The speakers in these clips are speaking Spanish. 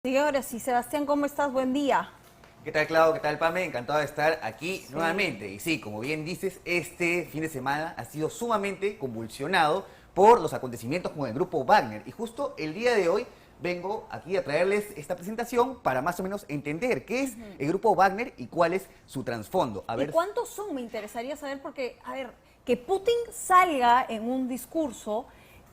Señores, y Sebastián, ¿cómo estás? Buen día. ¿Qué tal, Clau? ¿Qué tal, Pame? Encantado de estar aquí nuevamente. Y sí, como bien dices, este fin de semana ha sido sumamente convulsionado por los acontecimientos con el grupo Wagner. Y justo el día de hoy vengo aquí a traerles esta presentación para más o menos entender qué es el grupo Wagner y cuál es su trasfondo. ¿Y cuántos son? Me interesaría saber porque, a ver, que Putin salga en un discurso,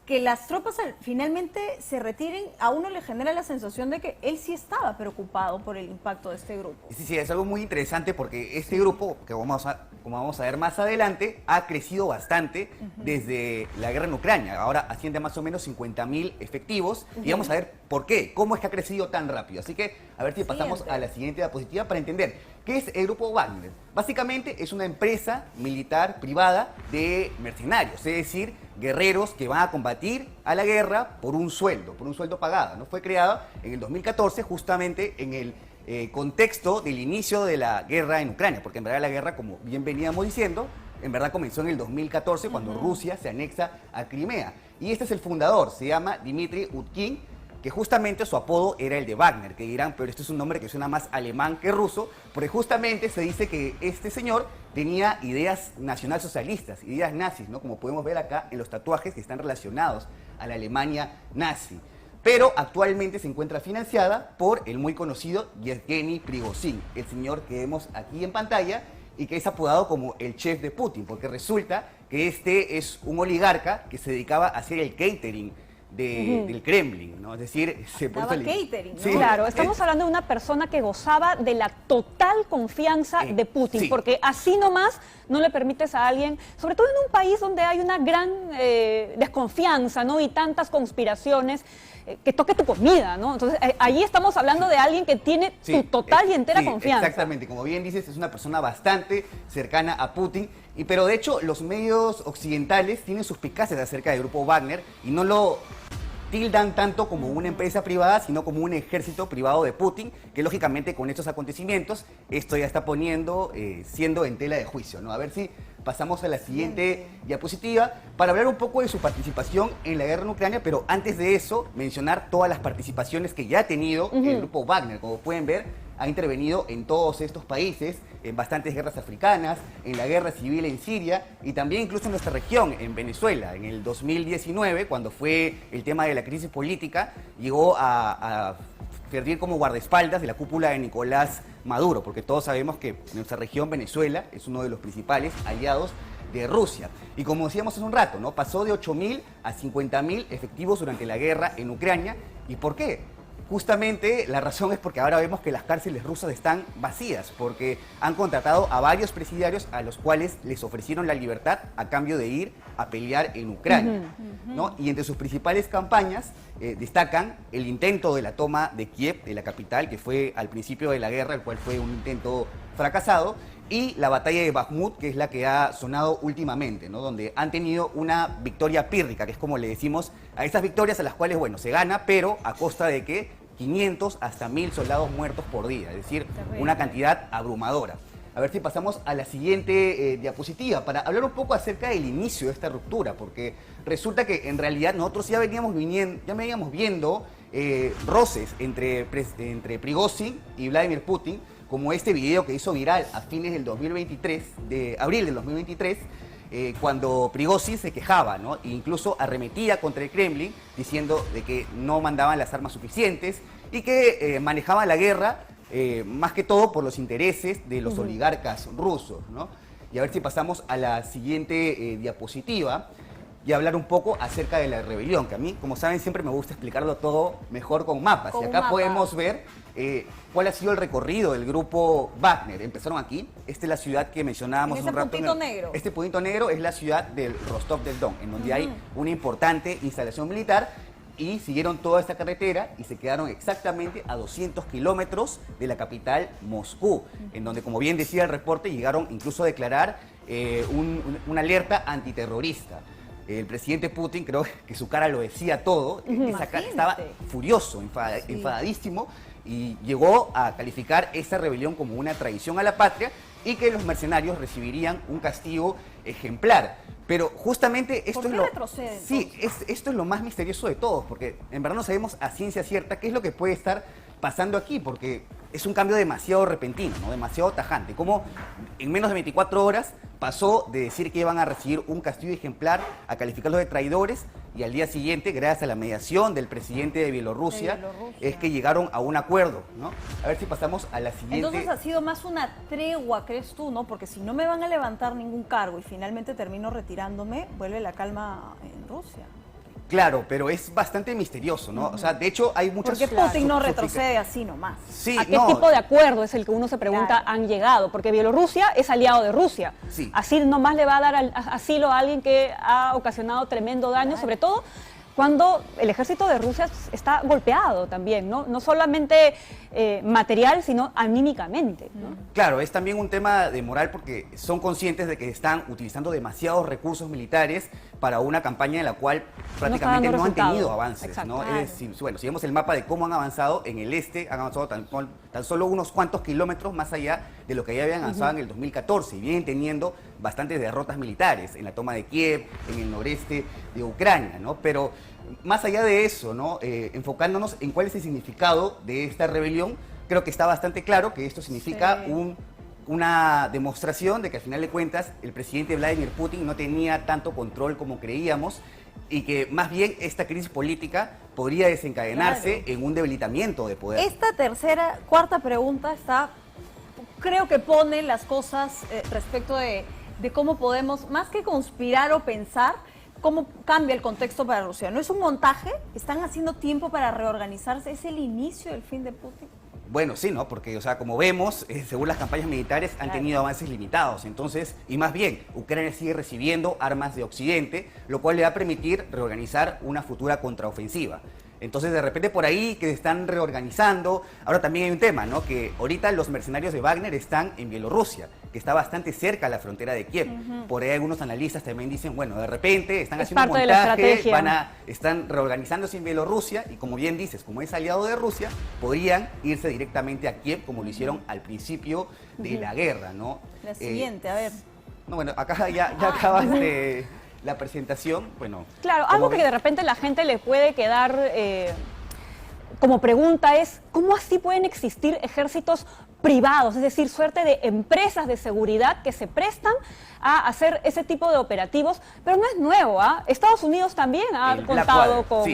que las tropas finalmente se retiren, a uno le genera la sensación de que él sí estaba preocupado por el impacto de este grupo. Sí, es algo muy interesante porque este grupo, que como vamos a ver más adelante, ha crecido bastante desde la guerra en Ucrania. Ahora asciende a más o menos 50.000 efectivos y vamos a ver por qué, cómo es que ha crecido tan rápido. Así que a ver si pasamos a la siguiente diapositiva para entender qué es el grupo Wagner. Básicamente es una empresa militar privada de mercenarios, es decir, guerreros que van a combatir a la guerra por un sueldo pagado, ¿no? Fue creada en el 2014 justamente en el contexto del inicio de la guerra en Ucrania, porque en verdad la guerra, como bien veníamos diciendo, en verdad comenzó en el 2014 cuando Rusia se anexa a Crimea. Y este es el fundador, se llama Dmitry Utkin, que justamente su apodo era el de Wagner, que dirán, pero este es un nombre que suena más alemán que ruso, porque justamente se dice que este señor tenía ideas nacionalsocialistas, ideas nazis, ¿no? Como podemos ver acá en los tatuajes que están relacionados a la Alemania nazi. Pero actualmente se encuentra financiada por el muy conocido Yevgeny Prigozhin, el señor que vemos aquí en pantalla y que es apodado como el chef de Putin, porque resulta que este es un oligarca que se dedicaba a hacer el catering del Kremlin, ¿no? Es decir, se daba catering, ¿no? Sí, claro, estamos hablando de una persona que gozaba de la total confianza de Putin, porque así nomás no le permites a alguien, sobre todo en un país donde hay una gran desconfianza, ¿no? Y tantas conspiraciones, que toque tu comida, ¿no? Entonces, allí estamos hablando de alguien que tiene tu total y entera confianza. Exactamente, como bien dices, es una persona bastante cercana a Putin, pero de hecho los medios occidentales tienen suspicacias acerca del grupo Wagner y no lo tildan tanto como una empresa privada, sino como un ejército privado de Putin, que lógicamente con estos acontecimientos esto ya está siendo en tela de juicio, ¿no? A ver si pasamos a la siguiente diapositiva para hablar un poco de su participación en la guerra en Ucrania, pero antes de eso mencionar todas las participaciones que ya ha tenido el grupo Wagner. Como pueden ver, ha intervenido en todos estos países, en bastantes guerras africanas, en la guerra civil en Siria y también incluso en nuestra región, en Venezuela. En el 2019, cuando fue el tema de la crisis política, llegó a servir como guardaespaldas de la cúpula de Nicolás Maduro, porque todos sabemos que nuestra región, Venezuela, es uno de los principales aliados de Rusia. Y como decíamos hace un rato, ¿no? Pasó de 8.000 a 50.000 efectivos durante la guerra en Ucrania. ¿Y por qué? Justamente la razón es porque ahora vemos que las cárceles rusas están vacías, porque han contratado a varios presidiarios a los cuales les ofrecieron la libertad a cambio de ir a pelear en Ucrania, ¿no? Y entre sus principales campañas destacan el intento de la toma de Kiev, de la capital, que fue al principio de la guerra, el cual fue un intento fracasado, y la batalla de Bakhmut, que es la que ha sonado últimamente, ¿no? Donde han tenido una victoria pírrica, que es como le decimos a esas victorias a las cuales, bueno, se gana, pero a costa de que 500 hasta 1.000 soldados muertos por día, es decir, una cantidad abrumadora. A ver si pasamos a la siguiente diapositiva para hablar un poco acerca del inicio de esta ruptura, porque resulta que en realidad nosotros ya veníamos viendo roces entre Prigozhin y Vladimir Putin, como este video que hizo viral a fines del 2023, de abril del 2023, cuando Prigozhin se quejaba, ¿no? E incluso arremetía contra el Kremlin diciendo de que no mandaban las armas suficientes y que manejaban la guerra más que todo por los intereses de los oligarcas rusos, ¿no? Y a ver si pasamos a la siguiente diapositiva y hablar un poco acerca de la rebelión, que a mí, como saben, siempre me gusta explicarlo todo mejor con mapas. Y acá podemos ver cuál ha sido el recorrido del grupo Wagner. Empezaron aquí. Esta es la ciudad que mencionábamos un rato. Puntito negro. Este puntito negro es la ciudad del Rostov del Don, en donde hay una importante instalación militar, y siguieron toda esta carretera y se quedaron exactamente a 200 kilómetros de la capital, Moscú, en donde, como bien decía el reporte, llegaron incluso a declarar una alerta antiterrorista. El presidente Putin, creo que su cara lo decía todo, estaba furioso, enfadadísimo, y llegó a calificar esta rebelión como una traición a la patria y que los mercenarios recibirían un castigo ejemplar. Pero justamente esto esto es lo más misterioso de todo, porque en verdad no sabemos a ciencia cierta qué es lo que puede estar pasando aquí? Porque es un cambio demasiado repentino, ¿no? Demasiado tajante. Como en menos de 24 horas pasó de decir que iban a recibir un castigo ejemplar a calificarlos de traidores y al día siguiente, gracias a la mediación del presidente de Bielorrusia, es que llegaron a un acuerdo, ¿no? A ver si pasamos a la siguiente. Entonces ha sido más una tregua, ¿crees tú, no? Porque si no me van a levantar ningún cargo y finalmente termino retirándome, vuelve la calma en Rusia. Claro, pero es bastante misterioso, ¿no? O sea, de hecho hay muchas... Porque Putin no retrocede así nomás. Sí, ¿A qué tipo de acuerdo es el que uno se pregunta han llegado? Porque Bielorrusia es aliado de Rusia. Sí. Así nomás le va a dar asilo a alguien que ha ocasionado tremendo daño, sobre todo cuando el ejército de Rusia está golpeado también, ¿no? No solamente material, sino anímicamente, ¿no? Claro, es también un tema de moral porque son conscientes de que están utilizando demasiados recursos militares para una campaña en la cual prácticamente no han tenido avances, exacto, ¿no? claro. Bueno, si vemos el mapa de cómo han avanzado, en el este han avanzado tan solo unos cuantos kilómetros más allá de lo que ya habían avanzado en el 2014 y vienen teniendo bastantes derrotas militares en la toma de Kiev, en el noreste de Ucrania, ¿no? Pero más allá de eso, ¿no? Enfocándonos en cuál es el significado de esta rebelión, creo que está bastante claro que esto significa una demostración de que al final de cuentas el presidente Vladimir Putin no tenía tanto control como creíamos y que más bien esta crisis política podría desencadenarse en un debilitamiento de poder. Esta cuarta pregunta creo que pone las cosas respecto de cómo podemos, más que conspirar o pensar, cómo cambia el contexto para Rusia. ¿No es un montaje? ¿Están haciendo tiempo para reorganizarse? ¿Es el inicio del fin de Putin? Bueno, sí, ¿no? Porque, o sea, como vemos, según las campañas militares han tenido avances limitados. Entonces, y más bien, Ucrania sigue recibiendo armas de Occidente, lo cual le va a permitir reorganizar una futura contraofensiva. Entonces, de repente por ahí que se están reorganizando. Ahora también hay un tema, ¿no? Que ahorita los mercenarios de Wagner están en Bielorrusia, que está bastante cerca a la frontera de Kiev. Por ahí algunos analistas también dicen, bueno, de repente están haciendo un montaje, están reorganizándose en Bielorrusia y como bien dices, como es aliado de Rusia, podrían irse directamente a Kiev como lo hicieron al principio de la guerra, ¿no? La siguiente, a ver. No, bueno, acá ya acabas la presentación, bueno. Claro, algo que de repente la gente le puede quedar como pregunta es, ¿cómo así pueden existir ejércitos privados? Es decir, suerte de empresas de seguridad que se prestan a hacer ese tipo de operativos, pero no es nuevo, ¿ah? Estados Unidos también ha contado con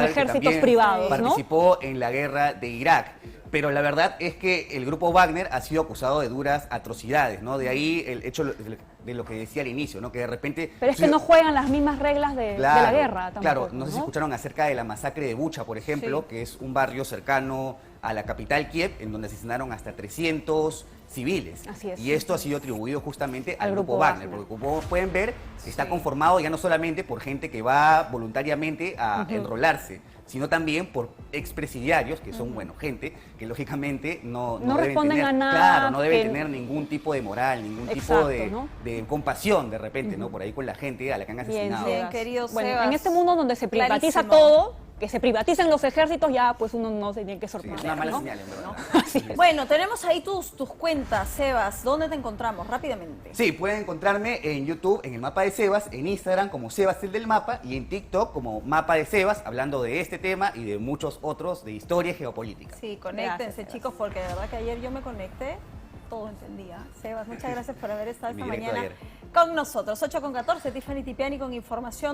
ejércitos privados, ¿no? Participó en la guerra de Irak. Pero la verdad es que el grupo Wagner ha sido acusado de duras atrocidades, ¿no? De ahí el hecho de lo que decía al inicio, ¿no? Que de repente... Pero es que no juegan las mismas reglas de la guerra tampoco. Claro, no sé si escucharon acerca de la masacre de Bucha, por ejemplo, que es un barrio cercano a la capital Kiev, en donde asesinaron hasta 300 civiles. Así es. Y esto ha sido atribuido justamente al grupo Wagner, porque como pueden ver, está conformado ya no solamente por gente que va voluntariamente a enrolarse, sino también por expresidiarios, que son, bueno, gente que lógicamente no deben responden tener, a nada. Claro, no deben tener ningún tipo de moral, ningún tipo de compasión de repente, ¿no? Por ahí con la gente a la que han asesinado. Bien, querido bueno, Sebas, en este mundo donde se privatiza clarísimo. todo, que se privaticen los ejércitos, ya pues uno no se tiene que sorprender. Es una mala ¿no? señal, en verdad. Así es. Bueno, tenemos ahí tus cuentas, Sebas. ¿Dónde te encontramos? Rápidamente. Sí, pueden encontrarme en YouTube, en el Mapa de Sebas, en Instagram como Sebas el del Mapa y en TikTok como Mapa de Sebas, hablando de este tema y de muchos otros de historia y geopolítica. Sí, conéctense, Gracias, chicos, porque de verdad que ayer yo me conecté, todo entendía. Sebas, muchas gracias por haber estado esta Mi directo mañana ayer. con nosotros. 8:14, Tiffany Tipiani con información.